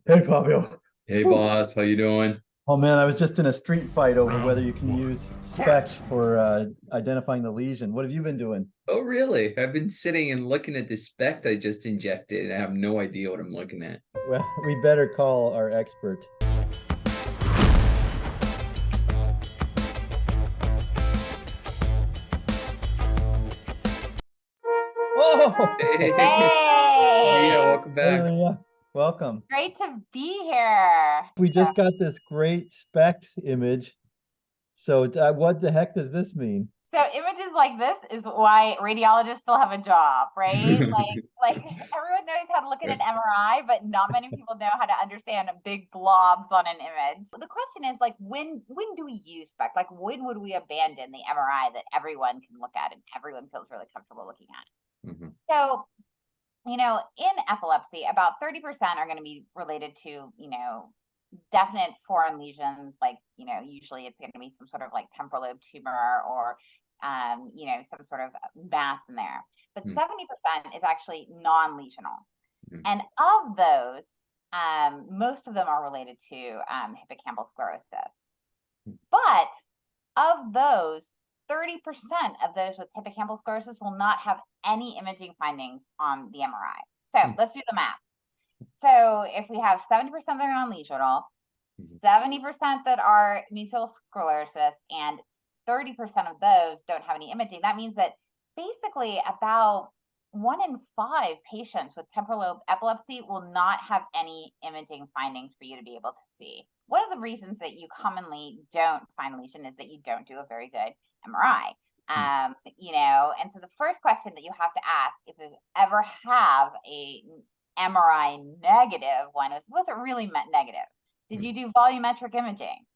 Hey, Fabio. Hey Whew. boss, how you doing? Oh man, I was just in a street fight over whether you can use SPECT for identifying the lesion. What have you been doing? Oh really? I've been sitting and looking at this SPECT I just injected and I have no idea what I'm looking at. Well, we better call our expert. Oh, Hey, yeah, Hey, welcome hey, back. Leah. Welcome. great to be here. We So, just got this great SPECT image. So, what the heck does this mean? so images like this is why radiologists still have a job, right? Like everyone knows how to look at an MRI, but not many people know how to understand big blobs on an image. The question is like when do we use SPECT? Like when would we abandon the MRI that everyone can look at and everyone feels really comfortable looking at? Mhm. So in epilepsy, about 30% are going to be related to, definite foreign lesions, like, usually it's going to be some sort of like temporal lobe tumor or, some sort of mass in there. But Mhm. 70% is actually non-lesional. Mhm. And of those, most of them are related to hippocampal sclerosis. But of those, 30% of those with hippocampal sclerosis will not have any imaging findings on the MRI. So Mhm. let's do the math. So if we have 70% that are non-lesional, Mhm. 70% that are mesial sclerosis, and 30% of those don't have any imaging, that means that basically about 1 in 5 patients with temporal lobe epilepsy will not have any imaging findings for you to be able to see. One of the reasons that you commonly don't find a lesion is that you don't do a very good MRI. And so the first question that you have to ask if you ever have a MRI negative one is, was it really negative? Did you do volumetric imaging?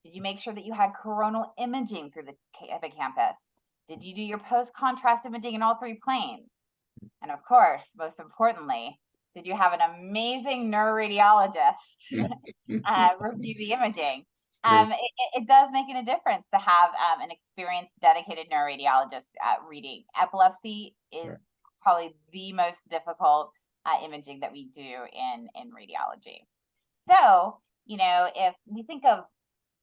Did you make sure that you had coronal imaging through the hippocampus? Did you do your post-contrast imaging in all 3 planes? And of course, most importantly, did you have an amazing neuroradiologist review the imaging? Sure. It does make a difference to have an experienced, dedicated neuroradiologist reading. Epilepsy is Sure. probably the most difficult imaging that we do in radiology. So, if we think of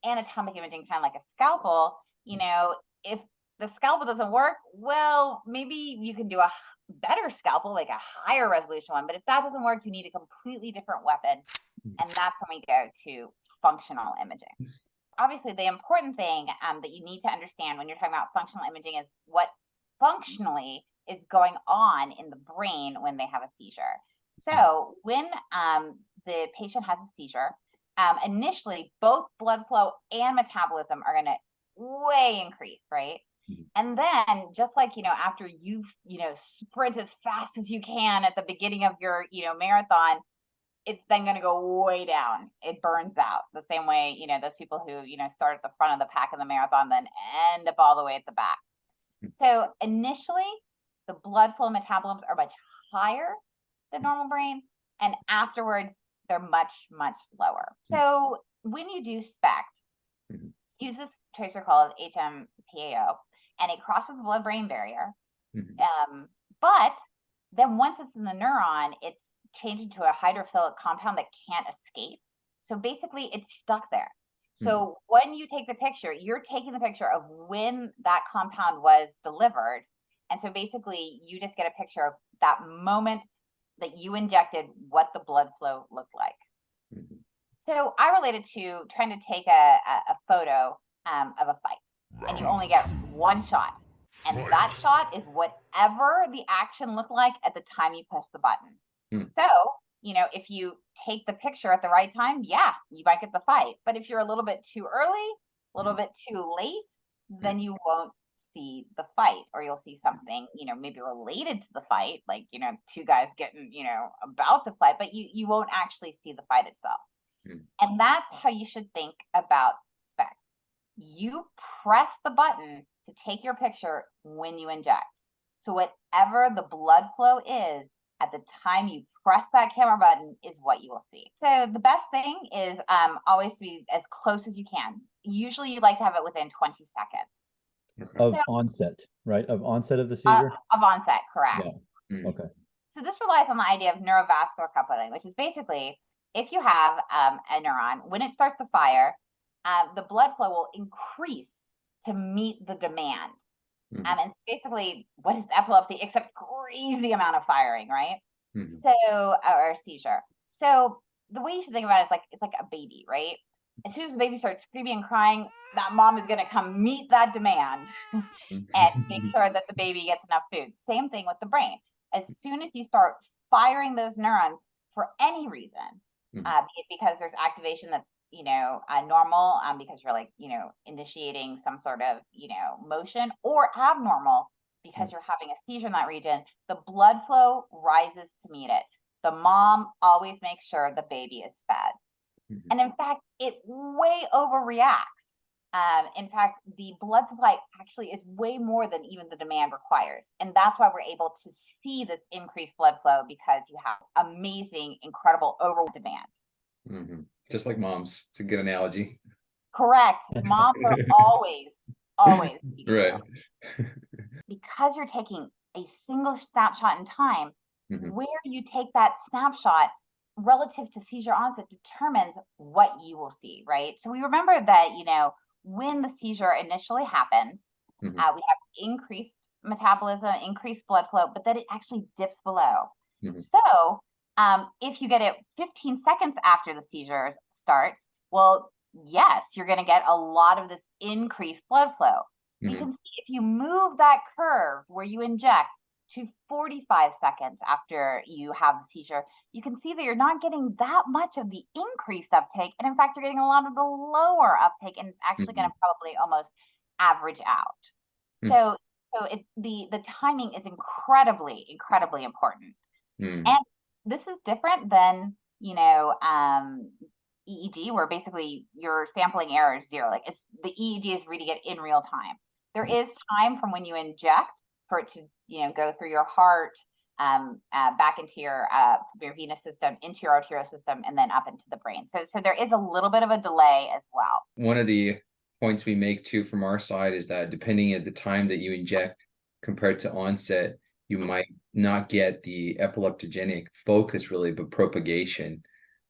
anatomic imaging kind of like a scalpel, if the scalpel doesn't work, well, maybe you can do a better scalpel, like a higher resolution one. But if that doesn't work, you need a completely different weapon. And that's when we go to functional imaging. Obviously, the important thing that you need to understand when you're talking about functional imaging is what functionally is going on in the brain when they have a seizure. So when the patient has a seizure, initially both blood flow and metabolism are going to way increase, right? And then just like, after you, sprint as fast as you can at the beginning of your, marathon, it's then going to go way down. It burns out the same way, those people who, start at the front of the pack in the marathon, then end up all the way at the back. So initially, the blood flow metabolomes are much higher than normal brain, and afterwards, they're much, much lower. So when you do SPECT, use this tracer called HMPAO, and it crosses the blood-brain barrier. But then once it's in the neuron, it's changed into a hydrophilic compound that can't escape. So basically, it's stuck there. So when you take the picture, you're taking the picture of when that compound was delivered. And so basically, you just get a picture of that moment that you injected, what the blood flow looked like. So I related to trying to take a photo of a fight, and you only get one shot. And that shot is whatever the action looked like at the time you press the button. So, if you take the picture at the right time, yeah, you might get the fight. But if you're a little bit too early, a little bit too late, then you won't see the fight, or you'll see something, maybe related to the fight, like, two guys getting, about to fight, but you won't actually see the fight itself. And that's how you should think about SPECT. You press the button to take your picture when you inject. So whatever the blood flow is at the time you press that camera button is what you will see. So the best thing is always to be as close as you can. Usually you like to have it within 20 seconds. Of So, onset, right? Of onset of the seizure? of onset, correct. Yeah. Okay. So this relies on the idea of neurovascular coupling, which is basically if you have a neuron, when it starts to fire, the blood flow will increase to meet the demand. And basically what is epilepsy except crazy amount of firing, right? So, or a seizure. So the way you should think about it is like, it's like a baby, right? As soon as the baby starts screaming and crying, that mom is going to come meet that demand and make sure that the baby gets enough food. Same thing with the brain. As soon as you start firing those neurons for any reason, be it because there's activation that's, normal, because you're like, initiating some sort of, motion, or abnormal because you're having a seizure in that region, the blood flow rises to meet it. The mom always makes sure the baby is fed. And in fact, it way overreacts. In fact, the blood supply actually is way more than even the demand requires. And that's why we're able to see this increased blood flow, because you have amazing, incredible over demand. Just like moms. It's a good analogy. Correct. Moms are always right. Because you're taking a single snapshot in time, where you take that snapshot relative to seizure onset determines what you will see, right? So we remember that, when the seizure initially happens, we have increased metabolism, increased blood flow, but then it actually dips below. So if you get it 15 seconds after the seizure starts, well, yes, you're going to get a lot of this increased blood flow. You can see if you move that curve where you inject to 45 seconds after you have the seizure, you can see that you're not getting that much of the increased uptake. And in fact, you're getting a lot of the lower uptake, and it's actually going to probably almost average out. So the timing is incredibly, incredibly important. And this is different than, EEG, where basically your sampling error is zero. Like the EEG is reading it in real time. There is time from when you inject for it to, go through your heart, back into your venous system, into your arterial system, and then up into the brain. So there is a little bit of a delay as well. One of the points we make too from our side is that depending at the time that you inject compared to onset, you might not get the epileptogenic focus really, but propagation.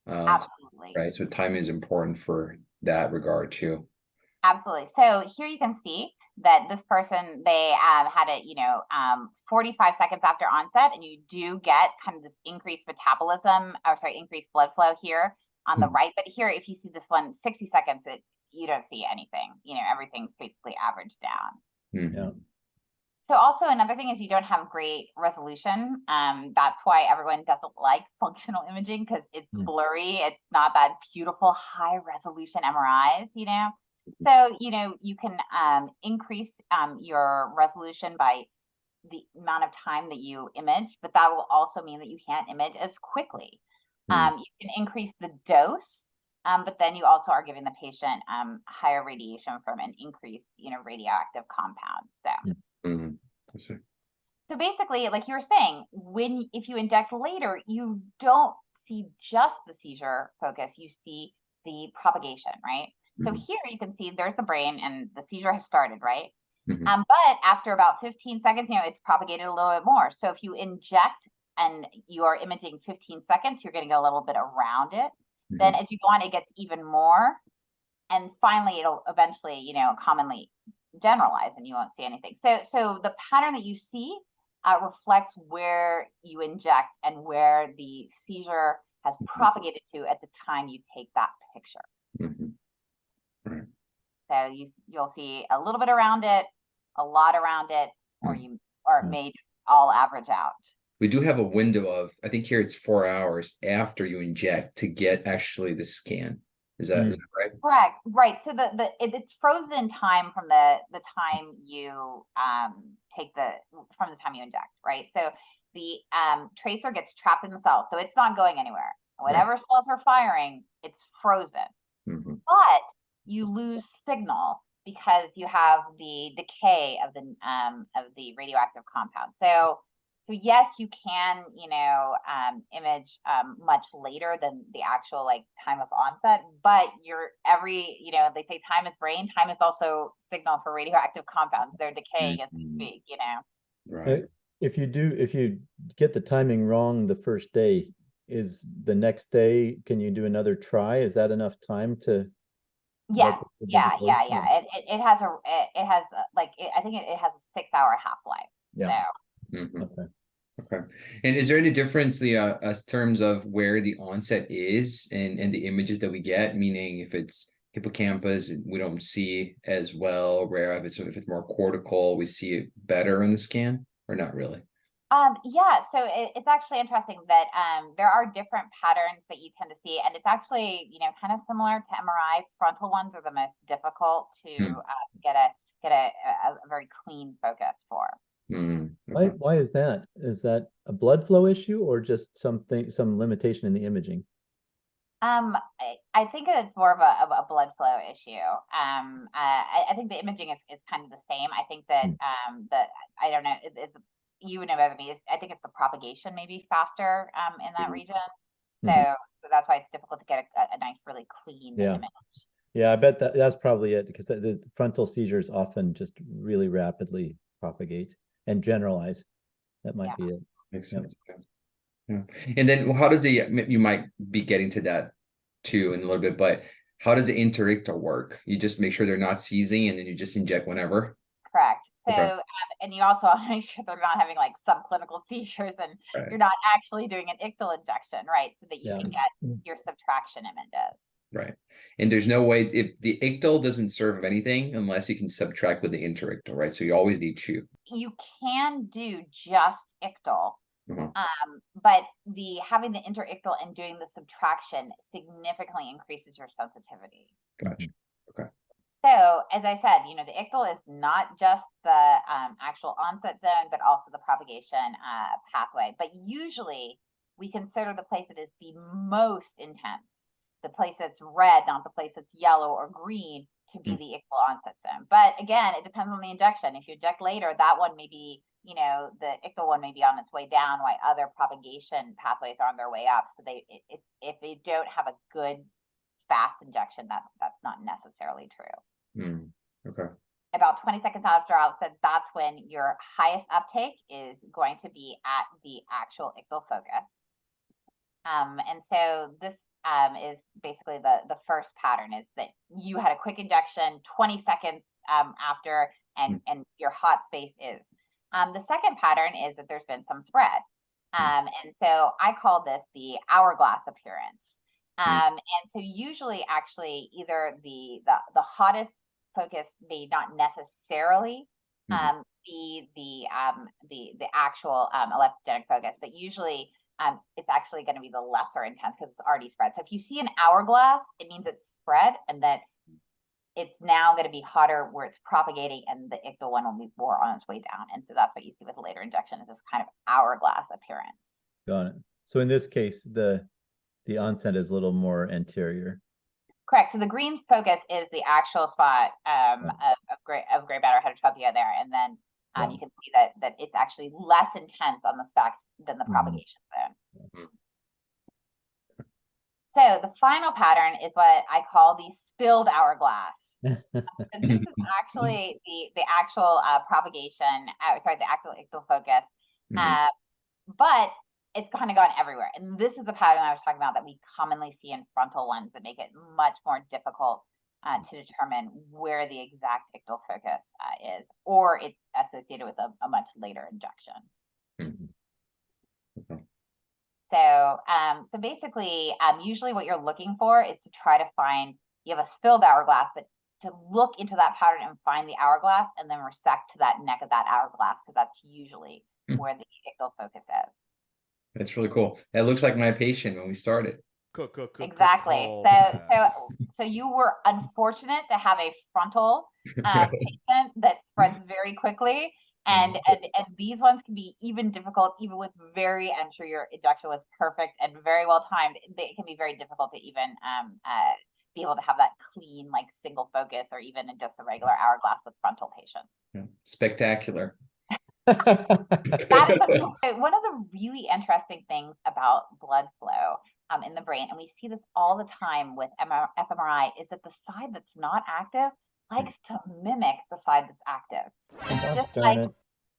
Absolutely. Right. So time is important for that regard too. Absolutely. So here you can see that this person, they had it, 45 seconds after onset, and you do get kind of this increased metabolism, increased blood flow here on the right. But here, if you see this one, 60 seconds, you don't see anything. Everything's basically averaged down. Yeah. So also another thing is you don't have great resolution. That's why everyone doesn't like functional imaging, because it's blurry. It's not that beautiful high resolution MRIs, So, you can increase your resolution by the amount of time that you image, but that will also mean that you can't image as quickly. You can increase the dose, but then you also are giving the patient higher radiation from an increased, radioactive compound. So basically, like you were saying, if you inject later, you don't see just the seizure focus, you see the propagation, right? So here you can see there's the brain and the seizure has started, right? But after about 15 seconds, it's propagated a little bit more. So if you inject and you are imaging 15 seconds, you're getting a little bit around it. Then as you go on, it gets even more. And finally, it'll eventually, commonly generalize and you won't see anything. So the pattern that you see reflects where you inject and where the seizure has propagated to at the time you take that picture. Right. So you'll see a little bit around it, a lot around it, or it may just all average out. We do have a window of, I think here it's 4 hours after you inject to get actually the scan. Is that right? Correct. Right. So it's frozen in time from the time you from the time you inject, right? So the tracer gets trapped in the cell, so it's not going anywhere. Whatever cells are firing, it's frozen. But you lose signal because you have the decay of the radioactive compound. So yes, you can, image much later than the actual time of onset, but they say time is brain, time is also signal for radioactive compounds. They're decaying as we speak, Right. If you get the timing wrong the first day, is the next day, can you do another try? Is that enough time to? Yes, help with yeah. vegetation? It has I think it has a 6-hour half-life. Yeah. So Mhm. Okay. Okay. And is there any difference, Leah, as terms of where the onset is and the images that we get? Meaning, if it's hippocampus, we don't see as well. Where if it's more cortical, we see it better in the scan, or not really? yeah, so it's actually interesting that there are different patterns that you tend to see, and it's actually, you know, kind of similar to MRI. Frontal ones are the most difficult to get a very clean focus for. Okay. Why is that? Is that a blood flow issue or just some limitation in the imaging? I think it's more of a blood flow issue. I think the imaging is kind of the same. I think that I don't know, it's you would know better than me. I think it's the propagation maybe faster in that region. So that's why it's difficult to get a nice, really clean image. Yeah, I bet that's probably it, because the frontal seizures often just really rapidly propagate and generalize. That might be it. Makes sense. Yeah. And then how does you might be getting to that too in a little bit, but how does the interictal work? You just make sure they're not seizing and then you just inject whenever? Correct. So, Okay. And you also want to make sure they're not having like subclinical seizures and you're not actually doing an ictal injection, right? So that you can get your subtraction images. Right. And there's no way, if the ictal doesn't serve anything unless you can subtract with the interictal, right? So you always need two. You can do just ictal, but having the interictal and doing the subtraction significantly increases your sensitivity. Gotcha. Okay. So as I said, you know, the ictal is not just the actual onset zone, but also the propagation pathway. But usually we consider the place that is the most intense, the place that's red, not the place that's yellow or green, to be the ictal onset zone. But again, it depends on the injection. If you inject later, that one may be, you know, the ictal one may be on its way down, while other propagation pathways are on their way up. So if they don't have a good fast injection, that's not necessarily true. Okay. About 20 seconds after outset, that's when your highest uptake is going to be at the actual ictal focus. And so this is basically the first pattern, is that you had a quick injection 20 seconds after, and your hot space is. The second pattern is that there's been some spread. And so I call this the hourglass appearance. And so usually actually either the hottest focus may not necessarily be the actual eleptogenic focus, but usually it's actually going to be the lesser intense because it's already spread. So if you see an hourglass, it means it's spread and that it's now going to be hotter where it's propagating, and the ictal one will be more on its way down. And so that's what you see with a later injection, is this kind of hourglass appearance. Got it. So in this case, the onset is a little more anterior. Correct. So the green focus is the actual spot of gray matter heterotopia there, and then you can see that it's actually less intense on the SPECT than the propagation zone. So the final pattern is what I call the spilled hourglass. So this is actually the actual propagation, the actual ictal focus, but it's kind of gone everywhere. And this is the pattern I was talking about that we commonly see in frontal ones that make it much more difficult to determine where the exact ictal focus is, or it's associated with a much later injection. So basically, usually what you're looking for is to try to find, you have a spilled hourglass, but to look into that pattern and find the hourglass and then resect to that neck of that hourglass, because that's usually where the ictal focus is. That's really cool. That looks like my patient when we started. Exactly. So you were unfortunate to have a frontal patient that spreads very quickly. And these ones can be even difficult, even with I'm sure your injection was perfect and very well timed. It can be very difficult to even be able to have that clean, like single focus, or even just a regular hourglass with frontal patients. Yeah. Spectacular. That is one of the really interesting things about blood flow in the brain, and we see this all the time with fMRI, is that the side that's not active likes to mimic the side that's active.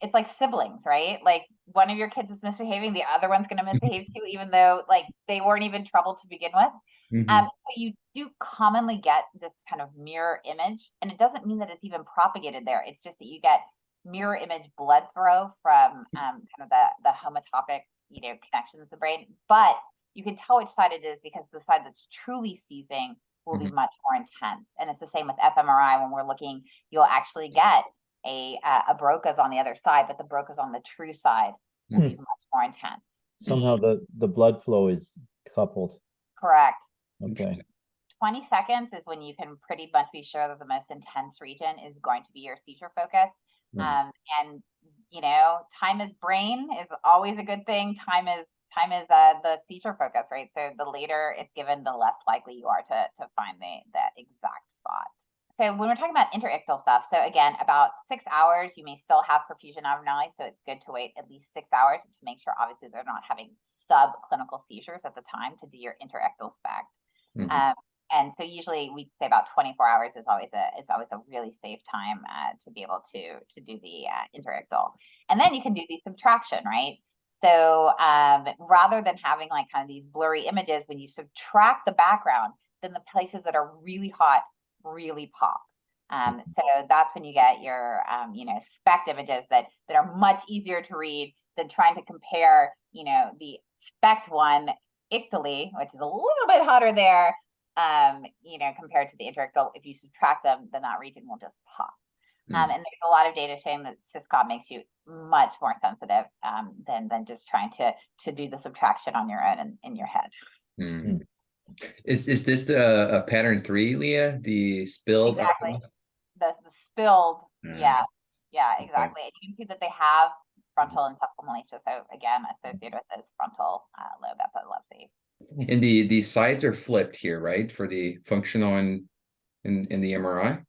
it's like siblings, right? Like one of your kids is misbehaving, the other one's going to misbehave too, even though like they weren't even trouble to begin with. Mhm. So you do commonly get this kind of mirror image, and it doesn't mean that it's even propagated there. It's just that you get mirror image blood flow from kind of the homotopic, connections of the brain. But you can tell which side it is because the side that's truly seizing will be much more intense. And it's the same with fMRI. When we're looking, you'll actually get a Broca's on the other side, but the Broca's on the true side will be much more intense. Somehow the blood flow is coupled. Correct. Okay. 20 seconds is when you can pretty much be sure that the most intense region is going to be your seizure focus. And time is brain is always a good thing. Time is the seizure focus, right? So the later it's given, the less likely you are to find that exact spot. So when we're talking about interictal stuff, so again, about 6 hours, you may still have perfusion abnormalities. So it's good to wait at least 6 hours to make sure, obviously, they're not having subclinical seizures at the time to do your interictal SPECT. And so usually we say about 24 hours is always a really safe time to be able to do the interictal. And then you can do the subtraction, right? So rather than having like kind of these blurry images, when you subtract the background, then the places that are really hot really pop. So that's when you get your SPECT images that are much easier to read than trying to compare the SPECT one ictally, which is a little bit hotter there, compared to the interictal. If you subtract them, then that region will just pop. And there's a lot of data showing that SysCop makes you much more sensitive than just trying to do the subtraction on your own in your head. Is this a pattern 3, Lea? The spilled? Exactly. The spilled, yeah, exactly. And you can see that they have frontal encephalomalacia, so again, associated with this frontal lobe epilepsy. And the sides are flipped here, right? For the functional in the MRI?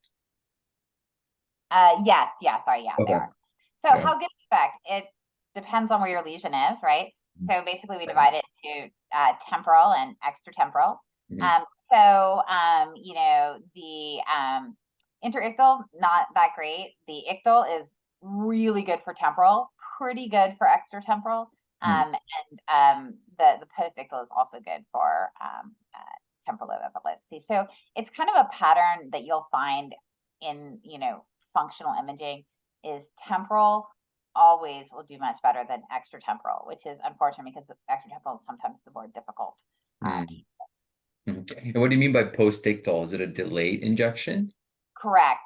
Yes, sorry, Okay. they are. So how good is SPECT? It depends on where your lesion is, right? So basically we divide it into temporal and extratemporal. So the interictal, not that great. The ictal is really good for temporal, pretty good for extratemporal. And the post-ictal is also good for temporal lobe epilepsy. So it's kind of a pattern that you'll find in functional imaging is temporal always will do much better than extratemporal, which is unfortunate because the extratemporal is sometimes the more difficult. And what do you mean by post-ictal? Is it a delayed injection? Correct.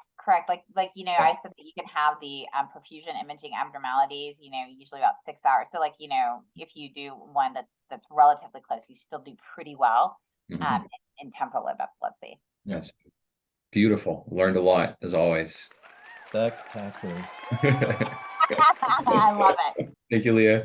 Like I said that you can have the perfusion imaging abnormalities, usually about 6 hours. So if you do one that's relatively close, you still do pretty well in temporal lobe epilepsy. Yes. Beautiful. Learned a lot as always. Spectacular. I love it. Thank you, Lea.